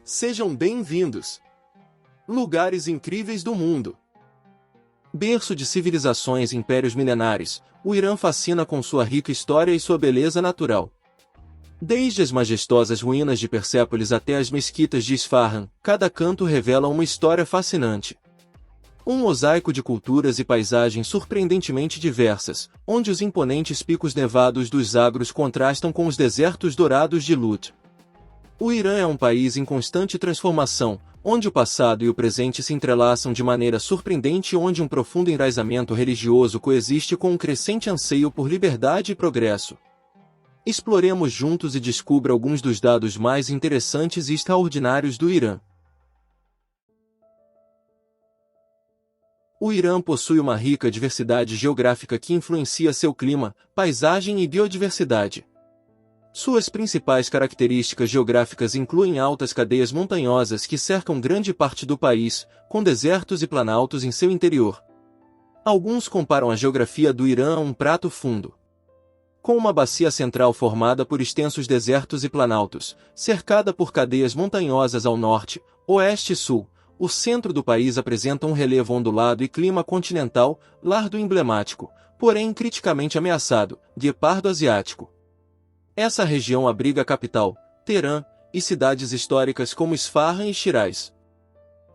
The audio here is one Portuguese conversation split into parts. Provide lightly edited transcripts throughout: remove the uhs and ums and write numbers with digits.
Sejam bem-vindos! Lugares incríveis do mundo. Berço de civilizações e impérios milenares, o Irã fascina com sua rica história e sua beleza natural. Desde as majestosas ruínas de Persépolis até as mesquitas de Isfahan, cada canto revela uma história fascinante. Um mosaico de culturas e paisagens surpreendentemente diversas, onde os imponentes picos nevados dos Zagros contrastam com os desertos dourados de Lut. O Irã é um país em constante transformação, onde o passado e o presente se entrelaçam de maneira surpreendente e onde um profundo enraizamento religioso coexiste com um crescente anseio por liberdade e progresso. Exploremos juntos e descubra alguns dos dados mais interessantes e extraordinários do Irã. O Irã possui uma rica diversidade geográfica que influencia seu clima, paisagem e biodiversidade. Suas principais características geográficas incluem altas cadeias montanhosas que cercam grande parte do país, com desertos e planaltos em seu interior. Alguns comparam a geografia do Irã a um prato fundo. Com uma bacia central formada por extensos desertos e planaltos, cercada por cadeias montanhosas ao norte, oeste e sul, o centro do país apresenta um relevo ondulado e clima continental, lar do emblemático, porém criticamente ameaçado, guepardo asiático. Essa região abriga a capital, Teherã, e cidades históricas como Isfahan e Shiraz.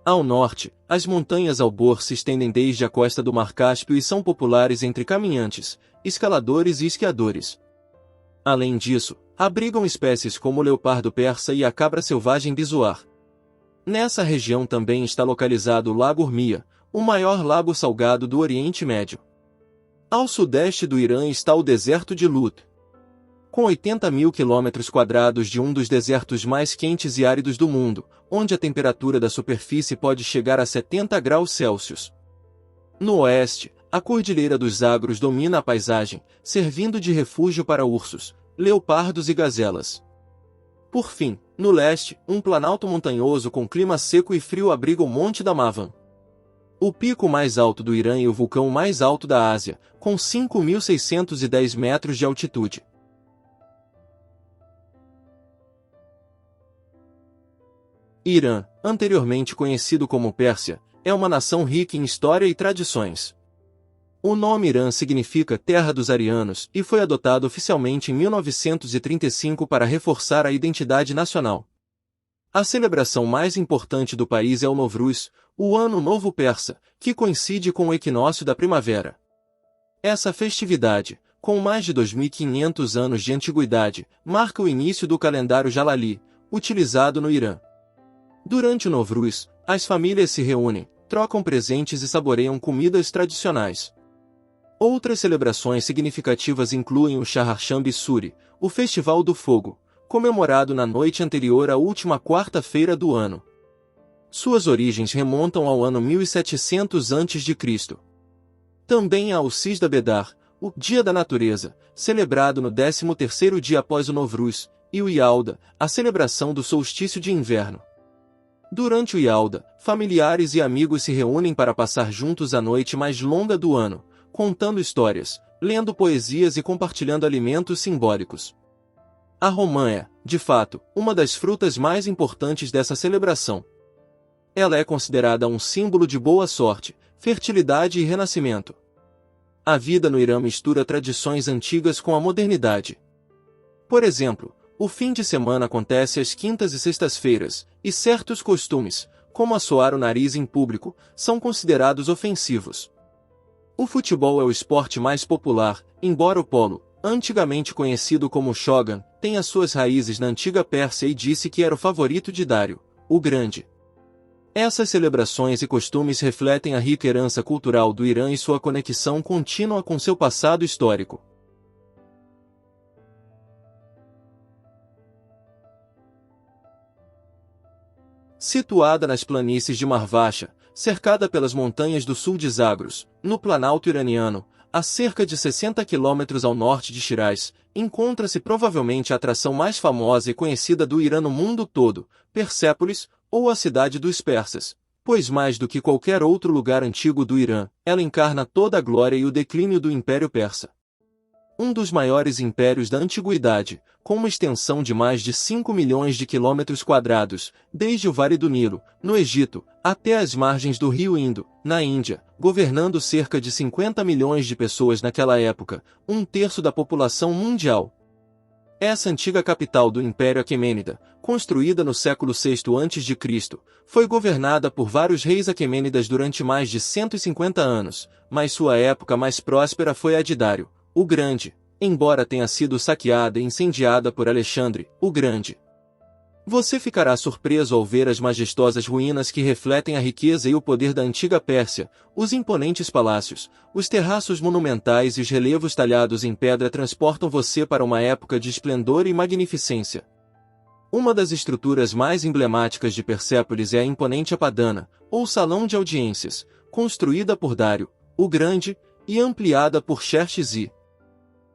Ao norte, as montanhas Albor se estendem desde a costa do Mar Cáspio e são populares entre caminhantes, escaladores e esquiadores. Além disso, abrigam espécies como o leopardo persa e a cabra selvagem bizuar. Nessa região também está localizado o Lago Urmia, o maior lago salgado do Oriente Médio. Ao sudeste do Irã está o deserto de Lut. Com 80 mil quilômetros quadrados de um dos desertos mais quentes e áridos do mundo, onde a temperatura da superfície pode chegar a 70 graus Celsius. No oeste, a Cordilheira dos Zagros domina a paisagem, servindo de refúgio para ursos, leopardos e gazelas. Por fim, no leste, um planalto montanhoso com clima seco e frio abriga o Monte Damavand. O pico mais alto do Irã e o vulcão mais alto da Ásia, com 5.610 metros de altitude. Irã, anteriormente conhecido como Pérsia, é uma nação rica em história e tradições. O nome Irã significa Terra dos Arianos e foi adotado oficialmente em 1935 para reforçar a identidade nacional. A celebração mais importante do país é o Novruz, o Ano Novo Persa, que coincide com o equinócio da primavera. Essa festividade, com mais de 2.500 anos de antiguidade, marca o início do calendário Jalali, utilizado no Irã. Durante o Novruz, as famílias se reúnem, trocam presentes e saboreiam comidas tradicionais. Outras celebrações significativas incluem o Shahrsham Suri, o Festival do Fogo, comemorado na noite anterior à última quarta-feira do ano. Suas origens remontam ao ano 1700 a.C. Também há o Sijda Bedar, o Dia da Natureza, celebrado no 13º dia após o Novruz, e o Yalda, a celebração do solstício de inverno. Durante o Yalda, familiares e amigos se reúnem para passar juntos a noite mais longa do ano, contando histórias, lendo poesias e compartilhando alimentos simbólicos. A romã é, de fato, uma das frutas mais importantes dessa celebração. Ela é considerada um símbolo de boa sorte, fertilidade e renascimento. A vida no Irã mistura tradições antigas com a modernidade. Por exemplo, o fim de semana acontece às quintas e sextas-feiras, e certos costumes, como assoar o nariz em público, são considerados ofensivos. O futebol é o esporte mais popular, embora o polo, antigamente conhecido como shogun, tenha suas raízes na antiga Pérsia e disse que era o favorito de Dário, o Grande. Essas celebrações e costumes refletem a rica herança cultural do Irã e sua conexão contínua com seu passado histórico. Situada nas planícies de Marvacha, cercada pelas montanhas do sul de Zagros, no Planalto iraniano, a cerca de 60 quilômetros ao norte de Shiraz, encontra-se provavelmente a atração mais famosa e conhecida do Irã no mundo todo, Persépolis, ou a cidade dos persas, pois mais do que qualquer outro lugar antigo do Irã, ela encarna toda a glória e o declínio do Império Persa. um dos maiores impérios da antiguidade, com uma extensão de mais de 5 milhões de quilômetros quadrados, desde o Vale do Nilo, no Egito, até as margens do rio Indo, na Índia, governando cerca de 50 milhões de pessoas naquela época, um terço da população mundial. Essa antiga capital do Império Aquemênida, construída no século VI a.C., foi governada por vários reis aquemênidas durante mais de 150 anos, mas sua época mais próspera foi a de Dário, o Grande, embora tenha sido saqueada e incendiada por Alexandre, o Grande. Você ficará surpreso ao ver as majestosas ruínas que refletem a riqueza e o poder da antiga Pérsia, os imponentes palácios, os terraços monumentais e os relevos talhados em pedra transportam você para uma época de esplendor e magnificência. Uma das estruturas mais emblemáticas de Persépolis é a imponente Apadana, ou Salão de Audiências, construída por Dário, o Grande, e ampliada por Xerxes.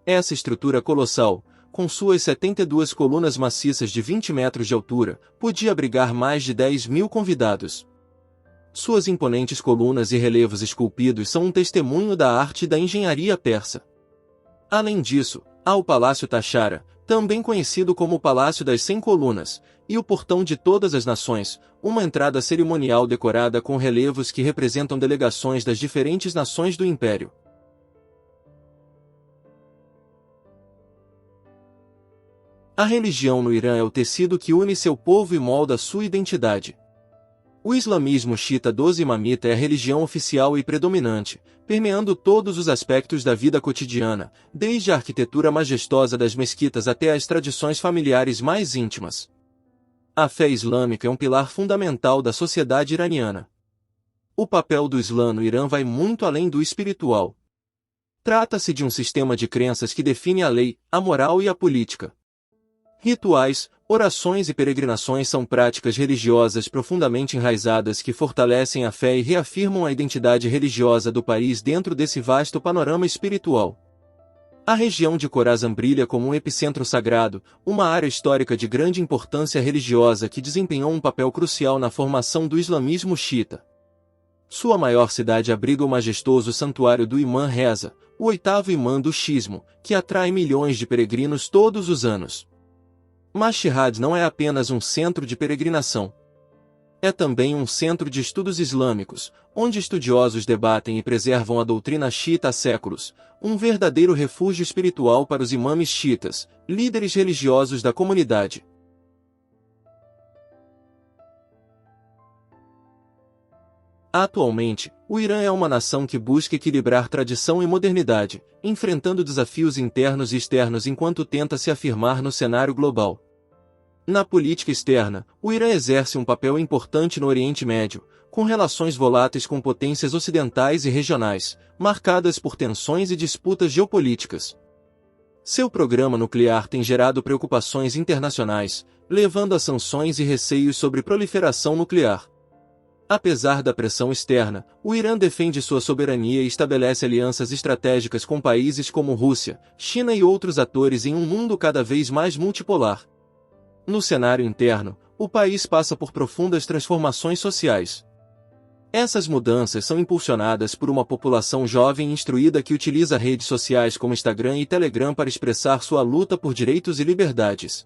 Essa estrutura colossal, com suas 72 colunas maciças de 20 metros de altura, podia abrigar mais de 10.000 convidados. Suas imponentes colunas e relevos esculpidos são um testemunho da arte e da engenharia persa. Além disso, há o Palácio Tachara, também conhecido como o Palácio das 100 Colunas, e o Portão de Todas as Nações, uma entrada cerimonial decorada com relevos que representam delegações das diferentes nações do Império. A religião no Irã é o tecido que une seu povo e molda sua identidade. O islamismo xiita dos imamita é a religião oficial e predominante, permeando todos os aspectos da vida cotidiana, desde a arquitetura majestosa das mesquitas até as tradições familiares mais íntimas. A fé islâmica é um pilar fundamental da sociedade iraniana. O papel do Islã no Irã vai muito além do espiritual. Trata-se de um sistema de crenças que define a lei, a moral e a política. Rituais, orações e peregrinações são práticas religiosas profundamente enraizadas que fortalecem a fé e reafirmam a identidade religiosa do país dentro desse vasto panorama espiritual. A região de Khorasan brilha como um epicentro sagrado, uma área histórica de grande importância religiosa que desempenhou um papel crucial na formação do islamismo xiita. Sua maior cidade abriga o majestoso santuário do Imã Reza, o oitavo imã do Xismo, que atrai milhões de peregrinos todos os anos. Mashhad não é apenas um centro de peregrinação. É também um centro de estudos islâmicos, onde estudiosos debatem e preservam a doutrina xiita há séculos, um verdadeiro refúgio espiritual para os imames xiitas, líderes religiosos da comunidade. Atualmente, o Irã é uma nação que busca equilibrar tradição e modernidade, enfrentando desafios internos e externos enquanto tenta se afirmar no cenário global. Na política externa, o Irã exerce um papel importante no Oriente Médio, com relações voláteis com potências ocidentais e regionais, marcadas por tensões e disputas geopolíticas. Seu programa nuclear tem gerado preocupações internacionais, levando a sanções e receios sobre proliferação nuclear. Apesar da pressão externa, o Irã defende sua soberania e estabelece alianças estratégicas com países como Rússia, China e outros atores em um mundo cada vez mais multipolar. No cenário interno, o país passa por profundas transformações sociais. Essas mudanças são impulsionadas por uma população jovem e instruída que utiliza redes sociais como Instagram e Telegram para expressar sua luta por direitos e liberdades.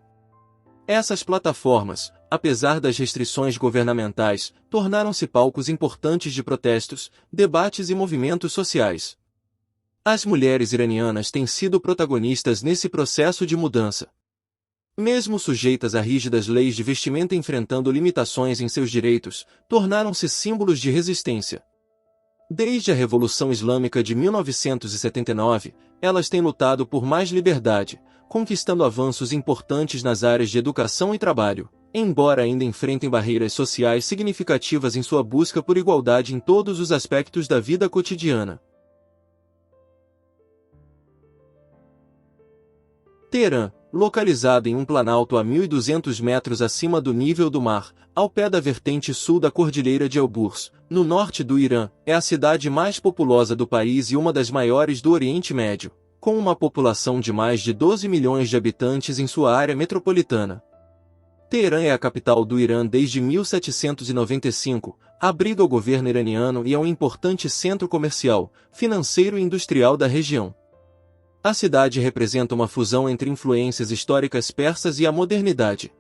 Essas plataformas, apesar das restrições governamentais, tornaram-se palcos importantes de protestos, debates e movimentos sociais. As mulheres iranianas têm sido protagonistas nesse processo de mudança. Mesmo sujeitas a rígidas leis de vestimenta enfrentando limitações em seus direitos, tornaram-se símbolos de resistência. Desde a Revolução Islâmica de 1979, elas têm lutado por mais liberdade, conquistando avanços importantes nas áreas de educação e trabalho, embora ainda enfrentem barreiras sociais significativas em sua busca por igualdade em todos os aspectos da vida cotidiana. Teherã, localizada em um planalto a 1.200 metros acima do nível do mar, ao pé da vertente sul da Cordilheira de Elburz, no norte do Irã, é a cidade mais populosa do país e uma das maiores do Oriente Médio, com uma população de mais de 12 milhões de habitantes em sua área metropolitana. Teherã é a capital do Irã desde 1795, abriga o governo iraniano e é um importante centro comercial, financeiro e industrial da região. A cidade representa uma fusão entre influências históricas persas e a modernidade.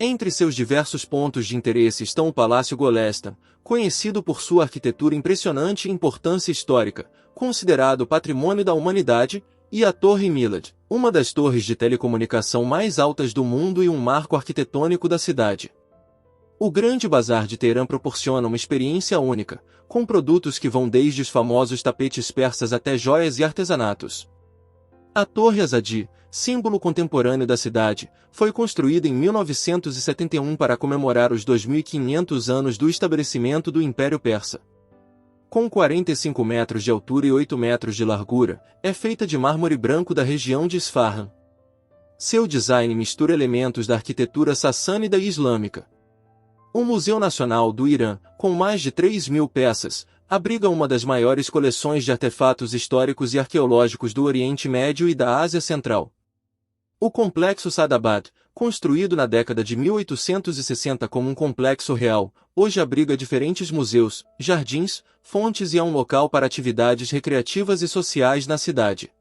Entre seus diversos pontos de interesse estão o Palácio Golestan, conhecido por sua arquitetura impressionante e importância histórica, considerado patrimônio da humanidade, e a Torre Milad, uma das torres de telecomunicação mais altas do mundo e um marco arquitetônico da cidade. O Grande Bazar de Teherã proporciona uma experiência única, com produtos que vão desde os famosos tapetes persas até joias e artesanatos. A Torre Azadi, símbolo contemporâneo da cidade, foi construída em 1971 para comemorar os 2.500 anos do estabelecimento do Império Persa. Com 45 metros de altura e 8 metros de largura, é feita de mármore branco da região de Isfahan. Seu design mistura elementos da arquitetura sassânida e islâmica. O Museu Nacional do Irã, com mais de 3.000 peças, abriga uma das maiores coleções de artefatos históricos e arqueológicos do Oriente Médio e da Ásia Central. O Complexo Sadabad, construído na década de 1860 como um complexo real, hoje abriga diferentes museus, jardins, fontes e é um local para atividades recreativas e sociais na cidade.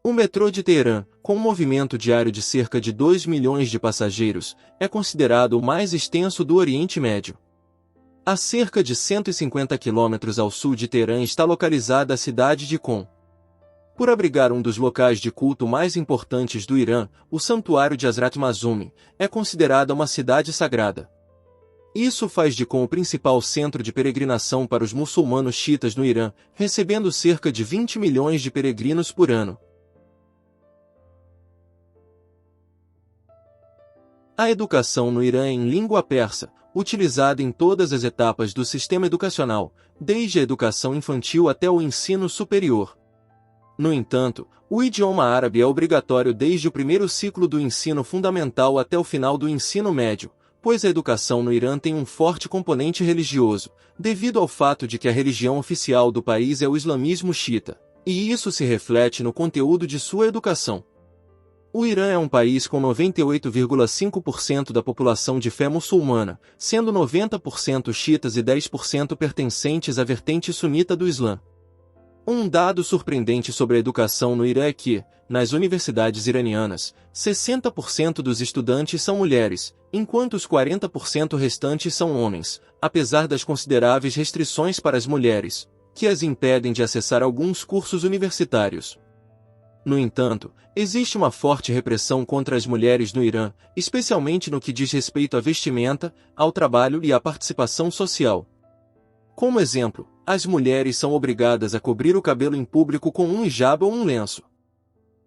O metrô de Teherã, com um movimento diário de cerca de 2 milhões de passageiros, é considerado o mais extenso do Oriente Médio. A cerca de 150 quilômetros ao sul de Teherã está localizada a cidade de Qom. Por abrigar um dos locais de culto mais importantes do Irã, o Santuário de Hazrat Mazumi, é considerada uma cidade sagrada. Isso faz de Qom o principal centro de peregrinação para os muçulmanos xiitas no Irã, recebendo cerca de 20 milhões de peregrinos por ano. A educação no Irã é em língua persa, utilizada em todas as etapas do sistema educacional, desde a educação infantil até o ensino superior. No entanto, o idioma árabe é obrigatório desde o primeiro ciclo do ensino fundamental até o final do ensino médio, pois a educação no Irã tem um forte componente religioso, devido ao fato de que a religião oficial do país é o islamismo xiita, e isso se reflete no conteúdo de sua educação. O Irã é um país com 98,5% da população de fé muçulmana, sendo 90% xiitas e 10% pertencentes à vertente sunita do Islã. Um dado surpreendente sobre a educação no Irã é que, nas universidades iranianas, 60% dos estudantes são mulheres, enquanto os 40% restantes são homens, apesar das consideráveis restrições para as mulheres, que as impedem de acessar alguns cursos universitários. No entanto, existe uma forte repressão contra as mulheres no Irã, especialmente no que diz respeito à vestimenta, ao trabalho e à participação social. Como exemplo, as mulheres são obrigadas a cobrir o cabelo em público com um hijab ou um lenço.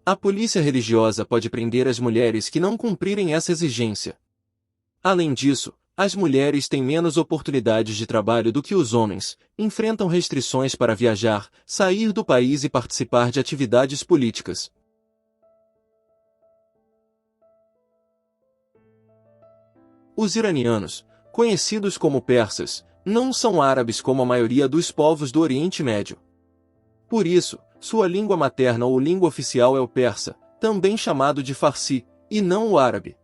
A polícia religiosa pode prender as mulheres que não cumprirem essa exigência. Além disso, as mulheres têm menos oportunidades de trabalho do que os homens, enfrentam restrições para viajar, sair do país e participar de atividades políticas. Os iranianos, conhecidos como persas, não são árabes como a maioria dos povos do Oriente Médio. Por isso, sua língua materna ou língua oficial é o persa, também chamado de farsi, e não o árabe.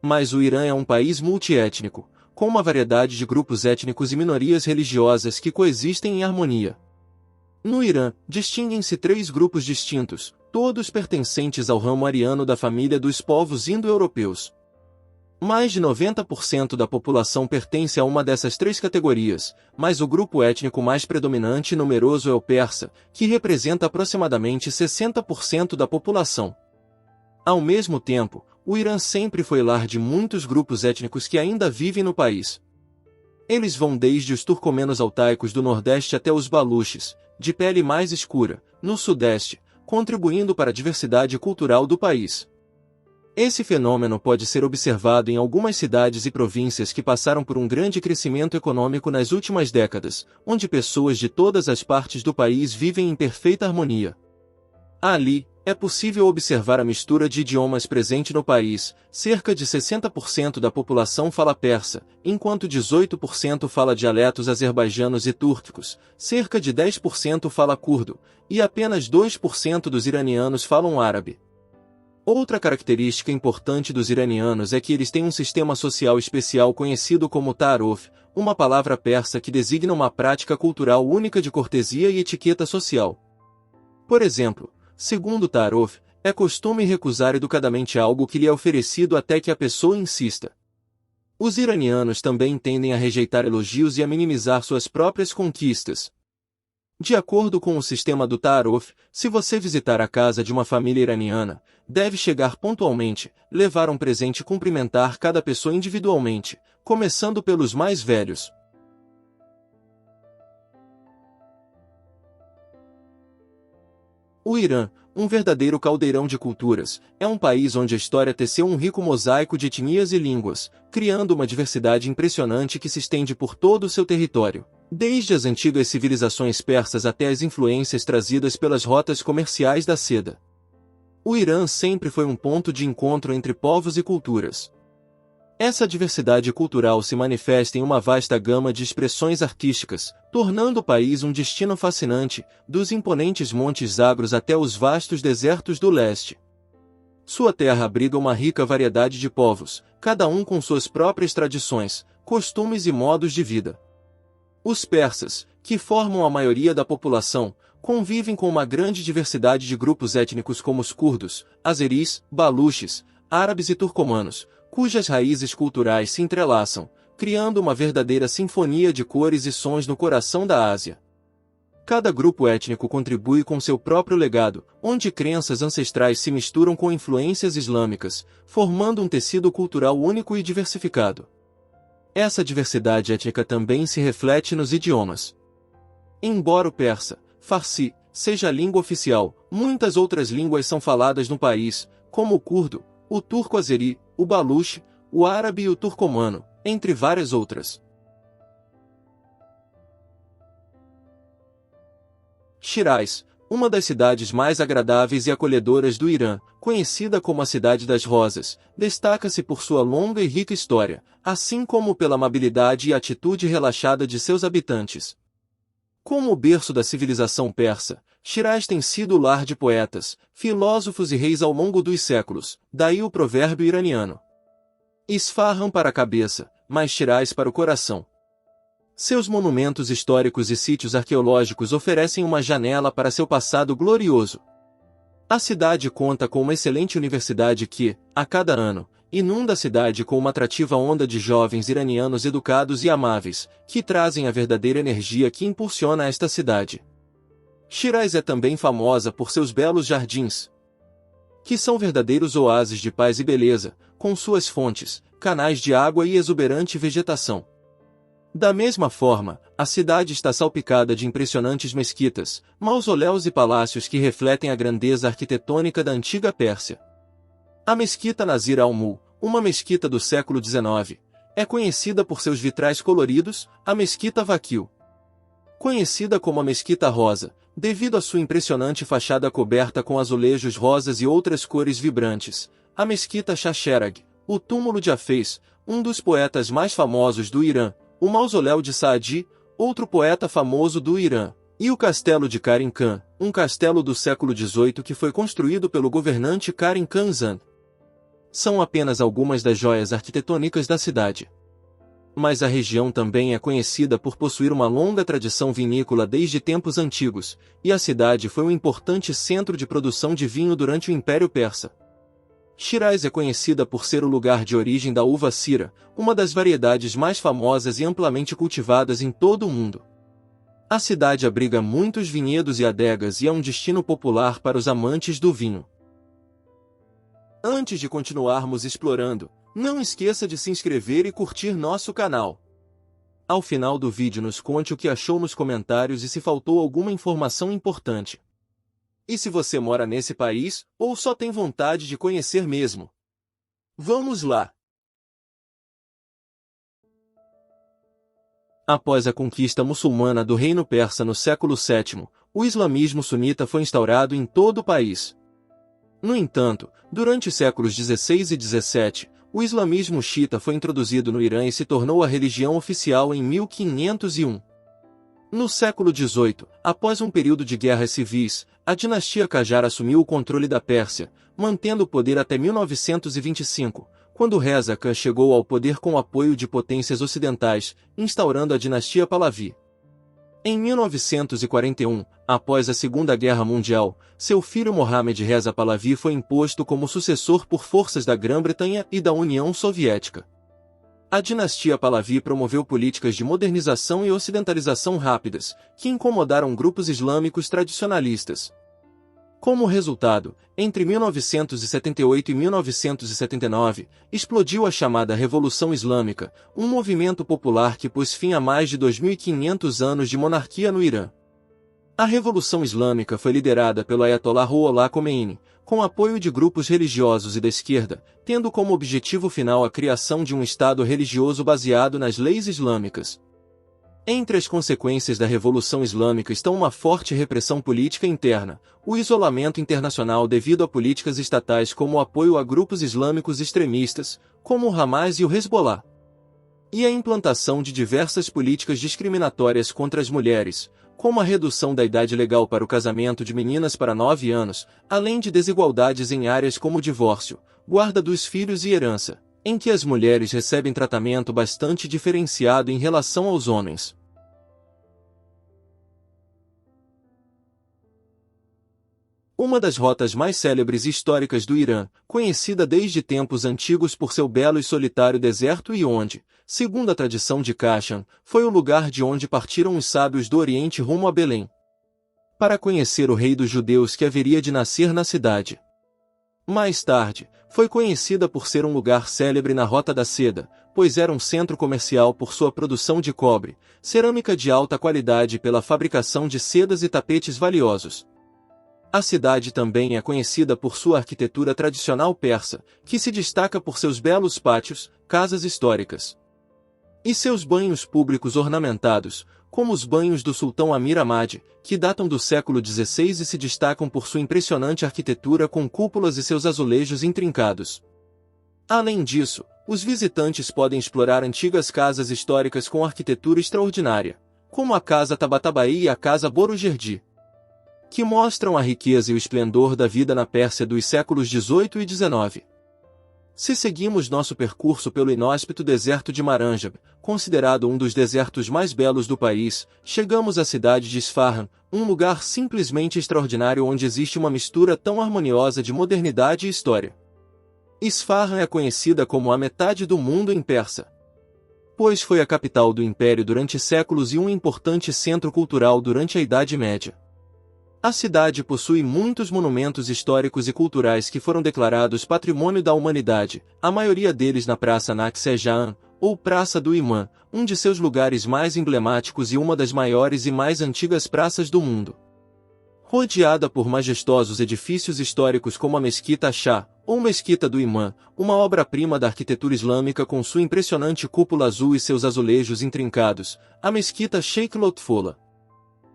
Mas o Irã é um país multiétnico, com uma variedade de grupos étnicos e minorias religiosas que coexistem em harmonia. No Irã, distinguem-se 3 grupos distintos, todos pertencentes ao ramo ariano da família dos povos indo-europeus. Mais de 90% da população pertence a uma dessas 3 categorias, mas o grupo étnico mais predominante e numeroso é o persa, que representa aproximadamente 60% da população. Ao mesmo tempo, o Irã sempre foi lar de muitos grupos étnicos que ainda vivem no país. Eles vão desde os turcomenos altaicos do Nordeste até os baluches, de pele mais escura, no Sudeste, contribuindo para a diversidade cultural do país. Esse fenômeno pode ser observado em algumas cidades e províncias que passaram por um grande crescimento econômico nas últimas décadas, onde pessoas de todas as partes do país vivem em perfeita harmonia. Ali, é possível observar a mistura de idiomas presente no país. Cerca de 60% da população fala persa, enquanto 18% fala dialetos azerbaijanos e túrquicos, cerca de 10% fala curdo, e apenas 2% dos iranianos falam árabe. Outra característica importante dos iranianos é que eles têm um sistema social especial conhecido como ta'aruf, uma palavra persa que designa uma prática cultural única de cortesia e etiqueta social. Por exemplo, Segundo Tarov, é costume recusar educadamente algo que lhe é oferecido até que a pessoa insista. Os iranianos também tendem a rejeitar elogios e a minimizar suas próprias conquistas. De acordo com o sistema do Tarov, se você visitar a casa de uma família iraniana, deve chegar pontualmente, levar um presente e cumprimentar cada pessoa individualmente, começando pelos mais velhos. O Irã, um verdadeiro caldeirão de culturas, é um país onde a história teceu um rico mosaico de etnias e línguas, criando uma diversidade impressionante que se estende por todo o seu território. Desde as antigas civilizações persas até as influências trazidas pelas rotas comerciais da seda. O Irã sempre foi um ponto de encontro entre povos e culturas. Essa diversidade cultural se manifesta em uma vasta gama de expressões artísticas, tornando o país um destino fascinante, dos imponentes montes Zagros até os vastos desertos do leste. Sua terra abriga uma rica variedade de povos, cada um com suas próprias tradições, costumes e modos de vida. Os persas, que formam a maioria da população, convivem com uma grande diversidade de grupos étnicos como os curdos, azeris, baluches, árabes e turcomanos, cujas raízes culturais se entrelaçam, criando uma verdadeira sinfonia de cores e sons no coração da Ásia. Cada grupo étnico contribui com seu próprio legado, onde crenças ancestrais se misturam com influências islâmicas, formando um tecido cultural único e diversificado. Essa diversidade étnica também se reflete nos idiomas. Embora o persa, farsi, seja a língua oficial, muitas outras línguas são faladas no país, como o curdo, o turco-azeri, o baluche, o árabe e o turcomano, entre várias outras. Shiraz, uma das cidades mais agradáveis e acolhedoras do Irã, conhecida como a Cidade das Rosas, destaca-se por sua longa e rica história, assim como pela amabilidade e atitude relaxada de seus habitantes. Como o berço da civilização persa, Shiraz tem sido o lar de poetas, filósofos e reis ao longo dos séculos, daí o provérbio iraniano: Isfahan para a cabeça, mas Shiraz para o coração. Seus monumentos históricos e sítios arqueológicos oferecem uma janela para seu passado glorioso. A cidade conta com uma excelente universidade que, a cada ano, inunda a cidade com uma atrativa onda de jovens iranianos educados e amáveis, que trazem a verdadeira energia que impulsiona esta cidade. Shiraz é também famosa por seus belos jardins, que são verdadeiros oásis de paz e beleza, com suas fontes, canais de água e exuberante vegetação. Da mesma forma, a cidade está salpicada de impressionantes mesquitas, mausoléus e palácios que refletem a grandeza arquitetônica da antiga Pérsia. A Mesquita Nazir al-Mulk, uma mesquita do século XIX, é conhecida por seus vitrais coloridos, a Mesquita Vakil, conhecida como a Mesquita Rosa, devido à sua impressionante fachada coberta com azulejos rosas e outras cores vibrantes, a Mesquita Shasheragh, o túmulo de Hafez, um dos poetas mais famosos do Irã, o mausoléu de Saadi, outro poeta famoso do Irã, e o castelo de Karim Khan, um castelo do século XVIII que foi construído pelo governante Karim Khan Zand. São apenas algumas das joias arquitetônicas da cidade. Mas a região também é conhecida por possuir uma longa tradição vinícola desde tempos antigos, e a cidade foi um importante centro de produção de vinho durante o Império Persa. Shiraz é conhecida por ser o lugar de origem da uva Syrah, uma das variedades mais famosas e amplamente cultivadas em todo o mundo. A cidade abriga muitos vinhedos e adegas e é um destino popular para os amantes do vinho. Antes de continuarmos explorando, não esqueça de se inscrever e curtir nosso canal. Ao final do vídeo nos conte o que achou nos comentários e se faltou alguma informação importante. E se você mora nesse país, ou só tem vontade de conhecer mesmo? Vamos lá! Após a conquista muçulmana do Reino Persa no século VII, o islamismo sunita foi instaurado em todo o país. No entanto, durante os séculos XVI e XVII, o islamismo xiita foi introduzido no Irã e se tornou a religião oficial em 1501. No século XVIII, após um período de guerras civis, a dinastia Qajar assumiu o controle da Pérsia, mantendo o poder até 1925, quando Reza Khan chegou ao poder com o apoio de potências ocidentais, instaurando a dinastia Pahlavi. Em 1941, após a Segunda Guerra Mundial, seu filho Mohammad Reza Pahlavi foi imposto como sucessor por forças da Grã-Bretanha e da União Soviética. A dinastia Pahlavi promoveu políticas de modernização e ocidentalização rápidas, que incomodaram grupos islâmicos tradicionalistas. Como resultado, entre 1978 e 1979, explodiu a chamada Revolução Islâmica, um movimento popular que pôs fim a mais de 2.500 anos de monarquia no Irã. A Revolução Islâmica foi liderada pelo Ayatollah Ruhollah Khomeini, com apoio de grupos religiosos e da esquerda, tendo como objetivo final a criação de um Estado religioso baseado nas leis islâmicas. Entre as consequências da Revolução Islâmica estão uma forte repressão política interna, o isolamento internacional devido a políticas estatais como o apoio a grupos islâmicos extremistas, como o Hamas e o Hezbollah, e a implantação de diversas políticas discriminatórias contra as mulheres, como a redução da idade legal para o casamento de meninas para 9 anos, além de desigualdades em áreas como divórcio, guarda dos filhos e herança, em que as mulheres recebem tratamento bastante diferenciado em relação aos homens. Uma das rotas mais célebres e históricas do Irã, conhecida desde tempos antigos por seu belo e solitário deserto e onde, segundo a tradição de Kashan, foi o lugar de onde partiram os sábios do Oriente rumo a Belém, para conhecer o rei dos judeus que haveria de nascer na cidade. Mais tarde, foi conhecida por ser um lugar célebre na Rota da Seda, pois era um centro comercial por sua produção de cobre, cerâmica de alta qualidade e pela fabricação de sedas e tapetes valiosos. A cidade também é conhecida por sua arquitetura tradicional persa, que se destaca por seus belos pátios, casas históricas e seus banhos públicos ornamentados, como os banhos do sultão Amir Ahmad, que datam do século XVI e se destacam por sua impressionante arquitetura com cúpulas e seus azulejos intrincados. Além disso, os visitantes podem explorar antigas casas históricas com arquitetura extraordinária, como a Casa Tabatabai e a Casa Borujerdi, que mostram a riqueza e o esplendor da vida na Pérsia dos séculos XVIII e XIX. Se seguimos nosso percurso pelo inóspito deserto de Maranjab, considerado um dos desertos mais belos do país, chegamos à cidade de Isfahan, um lugar simplesmente extraordinário onde existe uma mistura tão harmoniosa de modernidade e história. Isfahan é conhecida como a metade do mundo em persa, pois foi a capital do império durante séculos e um importante centro cultural durante a Idade Média. A cidade possui muitos monumentos históricos e culturais que foram declarados Patrimônio da Humanidade, a maioria deles na Praça Naxejan, ou Praça do Imã, um de seus lugares mais emblemáticos e uma das maiores e mais antigas praças do mundo. Rodeada por majestosos edifícios históricos como a Mesquita Shah, ou Mesquita do Imã, uma obra-prima da arquitetura islâmica com sua impressionante cúpula azul e seus azulejos intrincados, a Mesquita Sheikh Lotfullah,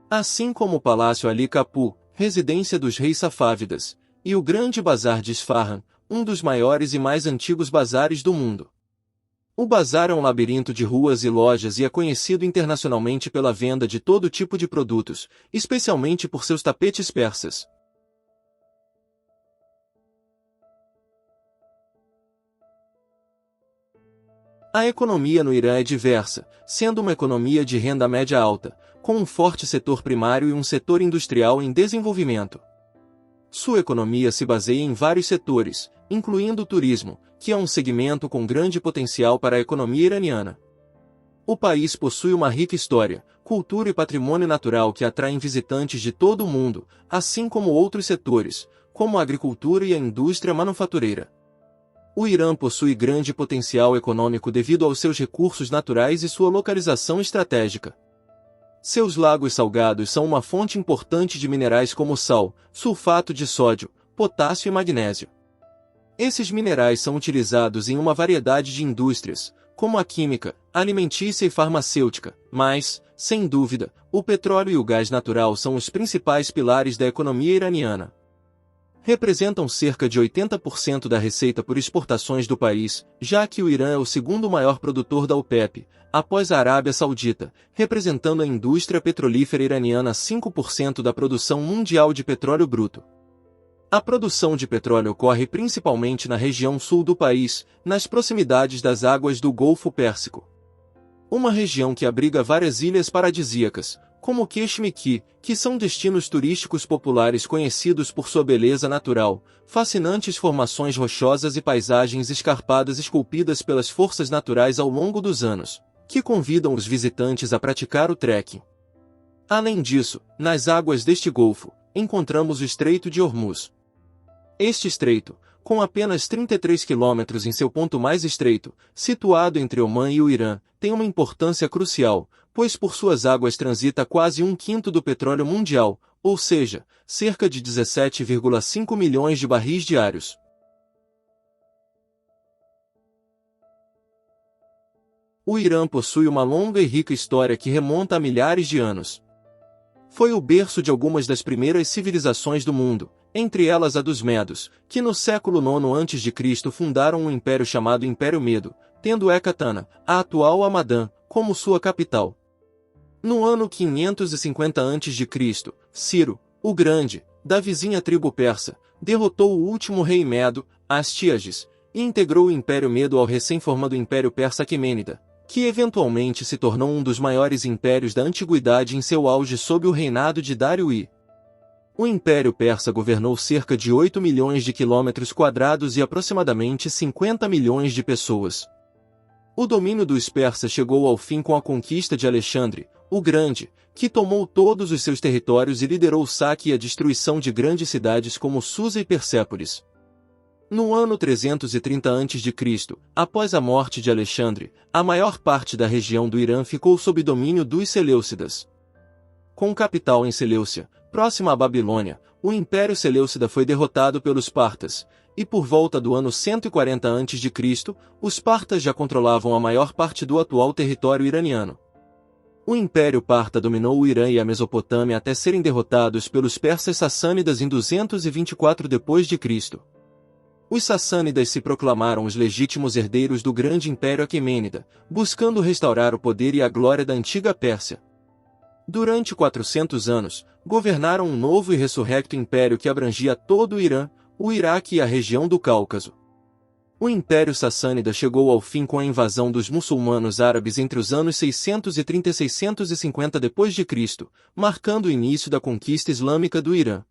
assim como o Palácio Ali Kapu, residência dos reis safávidas, e o Grande Bazar de Isfahan, um dos maiores e mais antigos bazares do mundo. O bazar é um labirinto de ruas e lojas e é conhecido internacionalmente pela venda de todo tipo de produtos, especialmente por seus tapetes persas. A economia no Irã é diversa, sendo uma economia de renda média alta, com um forte setor primário e um setor industrial em desenvolvimento. Sua economia se baseia em vários setores, incluindo o turismo, que é um segmento com grande potencial para a economia iraniana. O país possui uma rica história, cultura e patrimônio natural que atraem visitantes de todo o mundo, assim como outros setores, como a agricultura e a indústria manufatureira. O Irã possui grande potencial econômico devido aos seus recursos naturais e sua localização estratégica. Seus lagos salgados são uma fonte importante de minerais como sal, sulfato de sódio, potássio e magnésio. Esses minerais são utilizados em uma variedade de indústrias, como a química, alimentícia e farmacêutica, mas, sem dúvida, o petróleo e o gás natural são os principais pilares da economia iraniana. Representam cerca de 80% da receita por exportações do país, já que o Irã é o segundo maior produtor da OPEP, após a Arábia Saudita, representando a indústria petrolífera iraniana 5% da produção mundial de petróleo bruto. A produção de petróleo ocorre principalmente na região sul do país, nas proximidades das águas do Golfo Pérsico. Uma região que abriga várias ilhas paradisíacas, como Keshmiki, que são destinos turísticos populares conhecidos por sua beleza natural, fascinantes formações rochosas e paisagens escarpadas esculpidas pelas forças naturais ao longo dos anos, que convidam os visitantes a praticar o trekking. Além disso, nas águas deste golfo, encontramos o Estreito de Hormuz. Este estreito, com apenas 33 quilômetros em seu ponto mais estreito, situado entre Omã e o Irã, tem uma importância crucial, pois por suas águas transita quase 1/5 do petróleo mundial, ou seja, cerca de 17,5 milhões de barris diários. O Irã possui uma longa e rica história que remonta a milhares de anos. Foi o berço de algumas das primeiras civilizações do mundo, entre elas a dos Medos, que no século IX a.C. fundaram um império chamado Império Medo, tendo Ecbatana, a atual Hamadã, como sua capital. No ano 550 a.C., Ciro, o Grande, da vizinha tribo persa, derrotou o último rei Medo, Astíages, e integrou o Império Medo ao recém-formado Império Persa Aquemênida, que eventualmente se tornou um dos maiores impérios da antiguidade em seu auge sob o reinado de Dário I. O Império Persa governou cerca de 8 milhões de quilômetros quadrados e aproximadamente 50 milhões de pessoas. O domínio dos persas chegou ao fim com a conquista de Alexandre, o Grande, que tomou todos os seus territórios e liderou o saque e a destruição de grandes cidades como Susa e Persépolis. No ano 330 a.C., após a morte de Alexandre, a maior parte da região do Irã ficou sob domínio dos Seleucidas. Com capital em Seleucia, próxima à Babilônia, o Império Seleucida foi derrotado pelos partas, e por volta do ano 140 a.C., os partas já controlavam a maior parte do atual território iraniano. O Império Parta dominou o Irã e a Mesopotâmia até serem derrotados pelos persas sassânidas em 224 d.C. Os sassânidas se proclamaram os legítimos herdeiros do grande Império Aquemênida, buscando restaurar o poder e a glória da antiga Pérsia. Durante 400 anos, governaram um novo e ressurrecto império que abrangia todo o Irã, o Iraque e a região do Cáucaso. O Império Sassânida chegou ao fim com a invasão dos muçulmanos árabes entre os anos 630 e 650 d.C., marcando o início da conquista islâmica do Irã.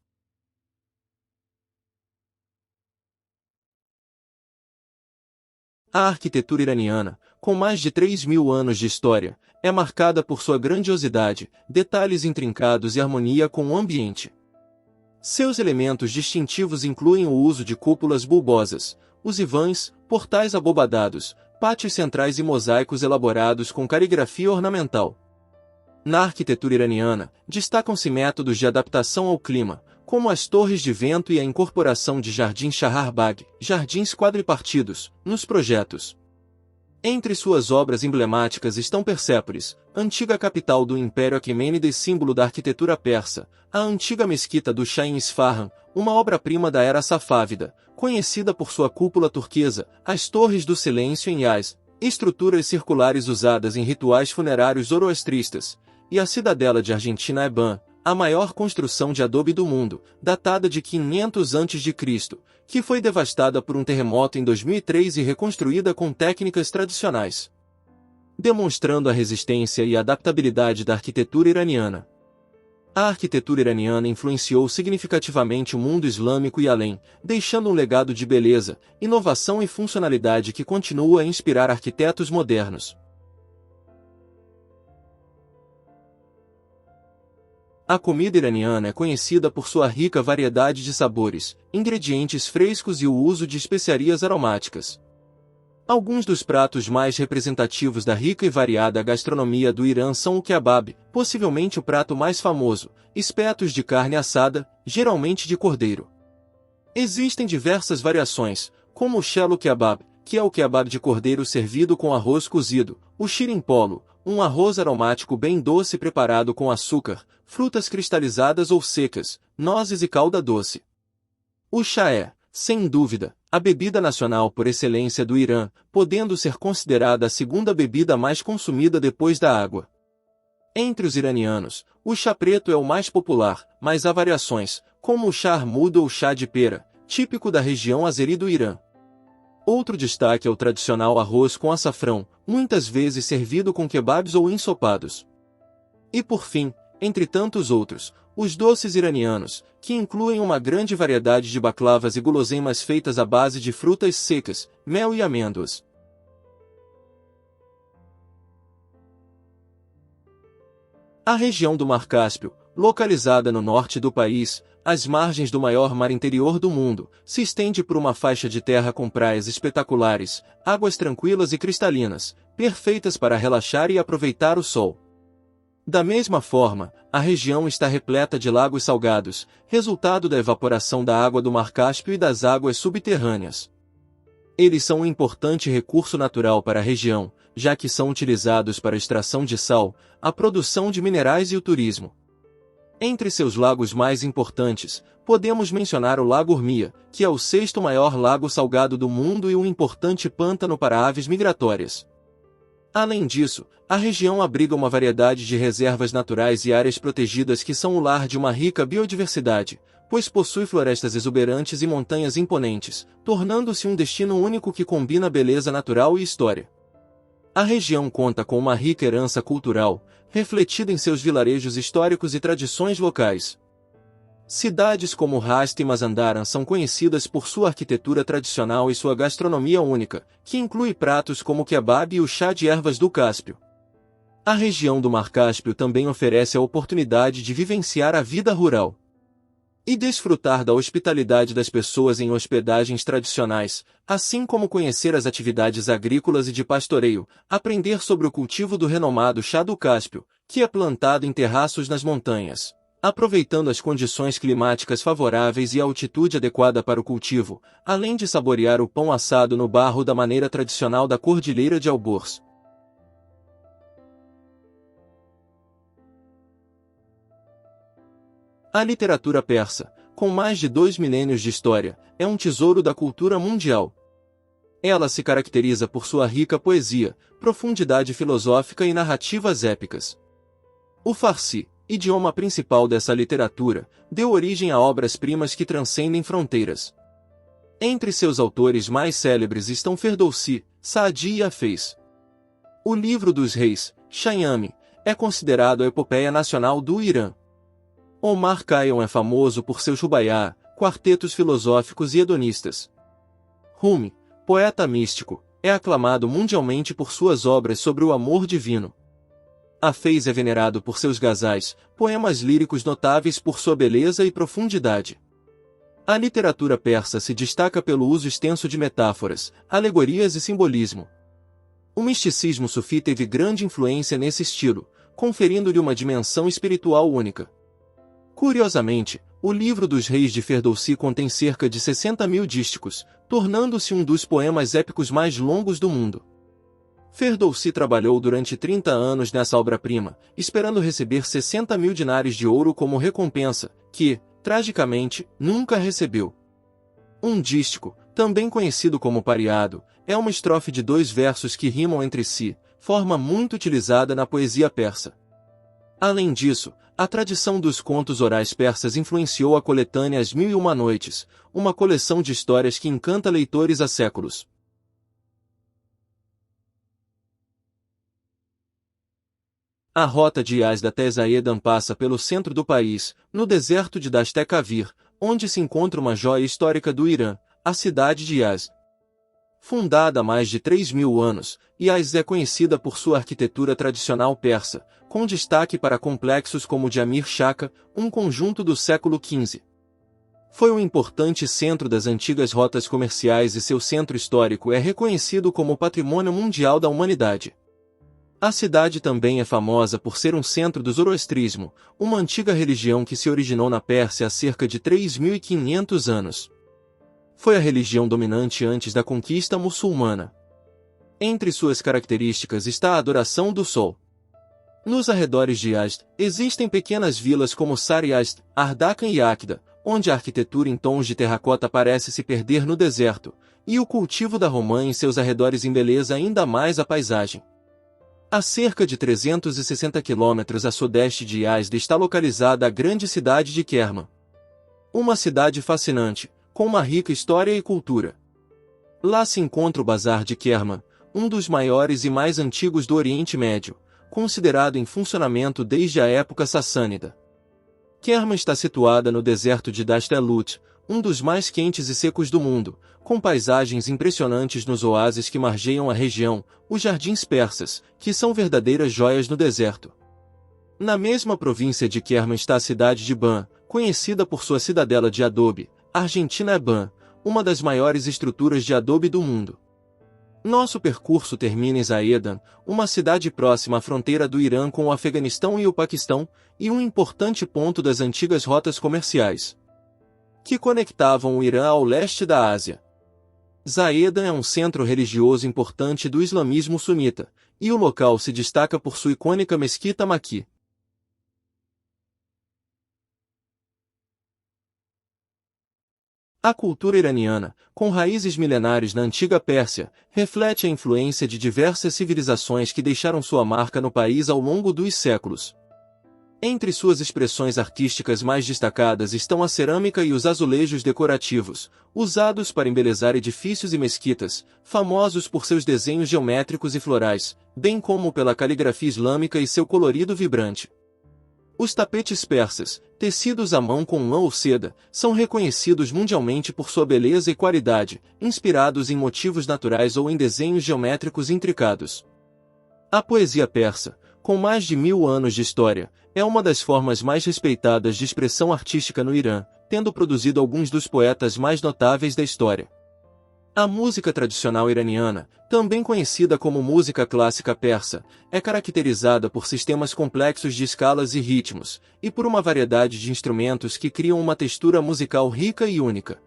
A arquitetura iraniana, com mais de 3.000 anos de história, é marcada por sua grandiosidade, detalhes intrincados e harmonia com o ambiente. Seus elementos distintivos incluem o uso de cúpulas bulbosas, os ivãs, portais abobadados, pátios centrais e mosaicos elaborados com caligrafia ornamental. Na arquitetura iraniana, destacam-se métodos de adaptação ao clima, como as torres de vento e a incorporação de jardins Shahar Bagh, jardins quadripartidos, nos projetos. Entre suas obras emblemáticas estão Persépolis, antiga capital do Império Aquemênida e símbolo da arquitetura persa, a antiga mesquita do Shah em Isfahan, uma obra-prima da era safávida, conhecida por sua cúpula turquesa, as Torres do Silêncio em Yaz, estruturas circulares usadas em rituais funerários zoroastristas, e a cidadela de Argentina Eban, a maior construção de adobe do mundo, datada de 500 a.C., que foi devastada por um terremoto em 2003 e reconstruída com técnicas tradicionais, demonstrando a resistência e a adaptabilidade da arquitetura iraniana. A arquitetura iraniana influenciou significativamente o mundo islâmico e além, deixando um legado de beleza, inovação e funcionalidade que continua a inspirar arquitetos modernos. A comida iraniana é conhecida por sua rica variedade de sabores, ingredientes frescos e o uso de especiarias aromáticas. Alguns dos pratos mais representativos da rica e variada gastronomia do Irã são o kebab, possivelmente o prato mais famoso, espetos de carne assada, geralmente de cordeiro. Existem diversas variações, como o shelo kebab, que é o kebab de cordeiro servido com arroz cozido, o shirin polo, um arroz aromático bem doce preparado com açúcar, frutas cristalizadas ou secas, nozes e calda doce. O chá é, sem dúvida, a bebida nacional por excelência do Irã, podendo ser considerada a segunda bebida mais consumida depois da água. Entre os iranianos, o chá preto é o mais popular, mas há variações, como o chá armudo ou chá de pera, típico da região azeri do Irã. Outro destaque é o tradicional arroz com açafrão, muitas vezes servido com kebabs ou ensopados. E por fim, entre tantos outros, os doces iranianos, que incluem uma grande variedade de baklavas e guloseimas feitas à base de frutas secas, mel e amêndoas. A região do Mar Cáspio, localizada no norte do país, às margens do maior mar interior do mundo, se estende por uma faixa de terra com praias espetaculares, águas tranquilas e cristalinas, perfeitas para relaxar e aproveitar o sol. Da mesma forma, a região está repleta de lagos salgados, resultado da evaporação da água do Mar Cáspio e das águas subterrâneas. Eles são um importante recurso natural para a região, já que são utilizados para a extração de sal, a produção de minerais e o turismo. Entre seus lagos mais importantes, podemos mencionar o Lago Urmia, que é o sexto maior lago salgado do mundo e um importante pântano para aves migratórias. Além disso, a região abriga uma variedade de reservas naturais e áreas protegidas que são o lar de uma rica biodiversidade, pois possui florestas exuberantes e montanhas imponentes, tornando-se um destino único que combina beleza natural e história. A região conta com uma rica herança cultural, refletida em seus vilarejos históricos e tradições locais. Cidades como Rast e Mazandaran são conhecidas por sua arquitetura tradicional e sua gastronomia única, que inclui pratos como o kebab e o chá de ervas do Cáspio. A região do Mar Cáspio também oferece a oportunidade de vivenciar a vida rural e desfrutar da hospitalidade das pessoas em hospedagens tradicionais, assim como conhecer as atividades agrícolas e de pastoreio, aprender sobre o cultivo do renomado chá do Cáspio, que é plantado em terraços nas montanhas, aproveitando as condições climáticas favoráveis e a altitude adequada para o cultivo, além de saborear o pão assado no barro da maneira tradicional da Cordilheira de Alborz. A literatura persa, com mais de 2 milênios de história, é um tesouro da cultura mundial. Ela se caracteriza por sua rica poesia, profundidade filosófica e narrativas épicas. O Farsi, idioma principal dessa literatura, deu origem a obras-primas que transcendem fronteiras. Entre seus autores mais célebres estão Ferdowsi, Saadi e Hafez. O Livro dos Reis, Shahyamani, é considerado a epopeia nacional do Irã. Omar Khayyam é famoso por seus rubaiyat, quartetos filosóficos e hedonistas. Rumi, poeta místico, é aclamado mundialmente por suas obras sobre o amor divino. Hafez é venerado por seus ghazais, poemas líricos notáveis por sua beleza e profundidade. A literatura persa se destaca pelo uso extenso de metáforas, alegorias e simbolismo. O misticismo sufi teve grande influência nesse estilo, conferindo-lhe uma dimensão espiritual única. Curiosamente, o Livro dos Reis de Ferdowsi contém cerca de 60.000 dísticos, tornando-se um dos poemas épicos mais longos do mundo. Ferdowsi trabalhou durante 30 anos nessa obra-prima, esperando receber 60.000 dinários de ouro como recompensa, que, tragicamente, nunca recebeu. Um dístico, também conhecido como pareado, é uma estrofe de 2 versos que rimam entre si, forma muito utilizada na poesia persa. Além disso, a tradição dos contos orais persas influenciou a coletânea As Mil e Uma Noites, uma coleção de histórias que encanta leitores há séculos. A rota de Yazd até Zahedan passa pelo centro do país, no deserto de Dasht-e-Kavir, onde se encontra uma joia histórica do Irã, a cidade de Yazd. Fundada há mais de 3.000 anos, Yazd é conhecida por sua arquitetura tradicional persa, com destaque para complexos como o de Amir Shaka, um conjunto do século XV. Foi um importante centro das antigas rotas comerciais e seu centro histórico é reconhecido como Patrimônio Mundial da Humanidade. A cidade também é famosa por ser um centro do zoroastrismo, uma antiga religião que se originou na Pérsia há cerca de 3.500 anos. Foi a religião dominante antes da conquista muçulmana. Entre suas características está a adoração do sol. Nos arredores de Yazd, existem pequenas vilas como Sar Yazd, Ardakan e Akda, onde a arquitetura em tons de terracota parece se perder no deserto, e o cultivo da romã em seus arredores embeleza ainda mais a paisagem. A cerca de 360 quilômetros a sudeste de Yazd está localizada a grande cidade de Kerman. Uma cidade fascinante, com uma rica história e cultura. Lá se encontra o Bazar de Kerman, um dos maiores e mais antigos do Oriente Médio, considerado em funcionamento desde a época sassânida. Kerman está situada no deserto de Dashtalut, um dos mais quentes e secos do mundo, com paisagens impressionantes nos oásis que margeiam a região, os jardins persas, que são verdadeiras joias no deserto. Na mesma província de Kerman está a cidade de Ban, conhecida por sua cidadela de adobe. A Argentina é Ban, uma das maiores estruturas de adobe do mundo. Nosso percurso termina em Zahedan, uma cidade próxima à fronteira do Irã com o Afeganistão e o Paquistão, e um importante ponto das antigas rotas comerciais que conectavam o Irã ao leste da Ásia. Zahedan é um centro religioso importante do islamismo sunita, e o local se destaca por sua icônica mesquita Maqui. A cultura iraniana, com raízes milenares na antiga Pérsia, reflete a influência de diversas civilizações que deixaram sua marca no país ao longo dos séculos. Entre suas expressões artísticas mais destacadas estão a cerâmica e os azulejos decorativos, usados para embelezar edifícios e mesquitas, famosos por seus desenhos geométricos e florais, bem como pela caligrafia islâmica e seu colorido vibrante. Os tapetes persas, tecidos à mão com lã ou seda, são reconhecidos mundialmente por sua beleza e qualidade, inspirados em motivos naturais ou em desenhos geométricos intricados. A poesia persa, com mais de 1000 anos de história, é uma das formas mais respeitadas de expressão artística no Irã, tendo produzido alguns dos poetas mais notáveis da história. A música tradicional iraniana, também conhecida como música clássica persa, é caracterizada por sistemas complexos de escalas e ritmos, e por uma variedade de instrumentos que criam uma textura musical rica e única.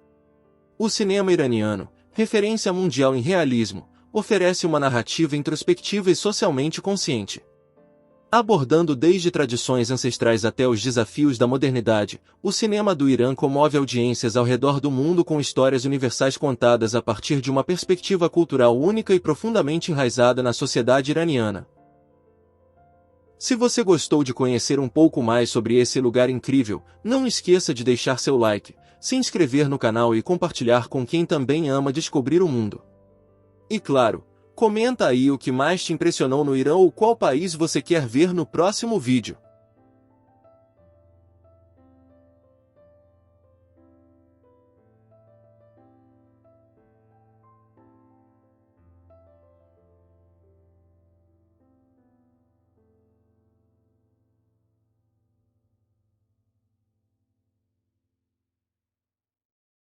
O cinema iraniano, referência mundial em realismo, oferece uma narrativa introspectiva e socialmente consciente. Abordando desde tradições ancestrais até os desafios da modernidade, o cinema do Irã comove audiências ao redor do mundo com histórias universais contadas a partir de uma perspectiva cultural única e profundamente enraizada na sociedade iraniana. Se você gostou de conhecer um pouco mais sobre esse lugar incrível, não esqueça de deixar seu like, se inscrever no canal e compartilhar com quem também ama descobrir o mundo. E claro, comenta aí o que mais te impressionou no Irã ou qual país você quer ver no próximo vídeo.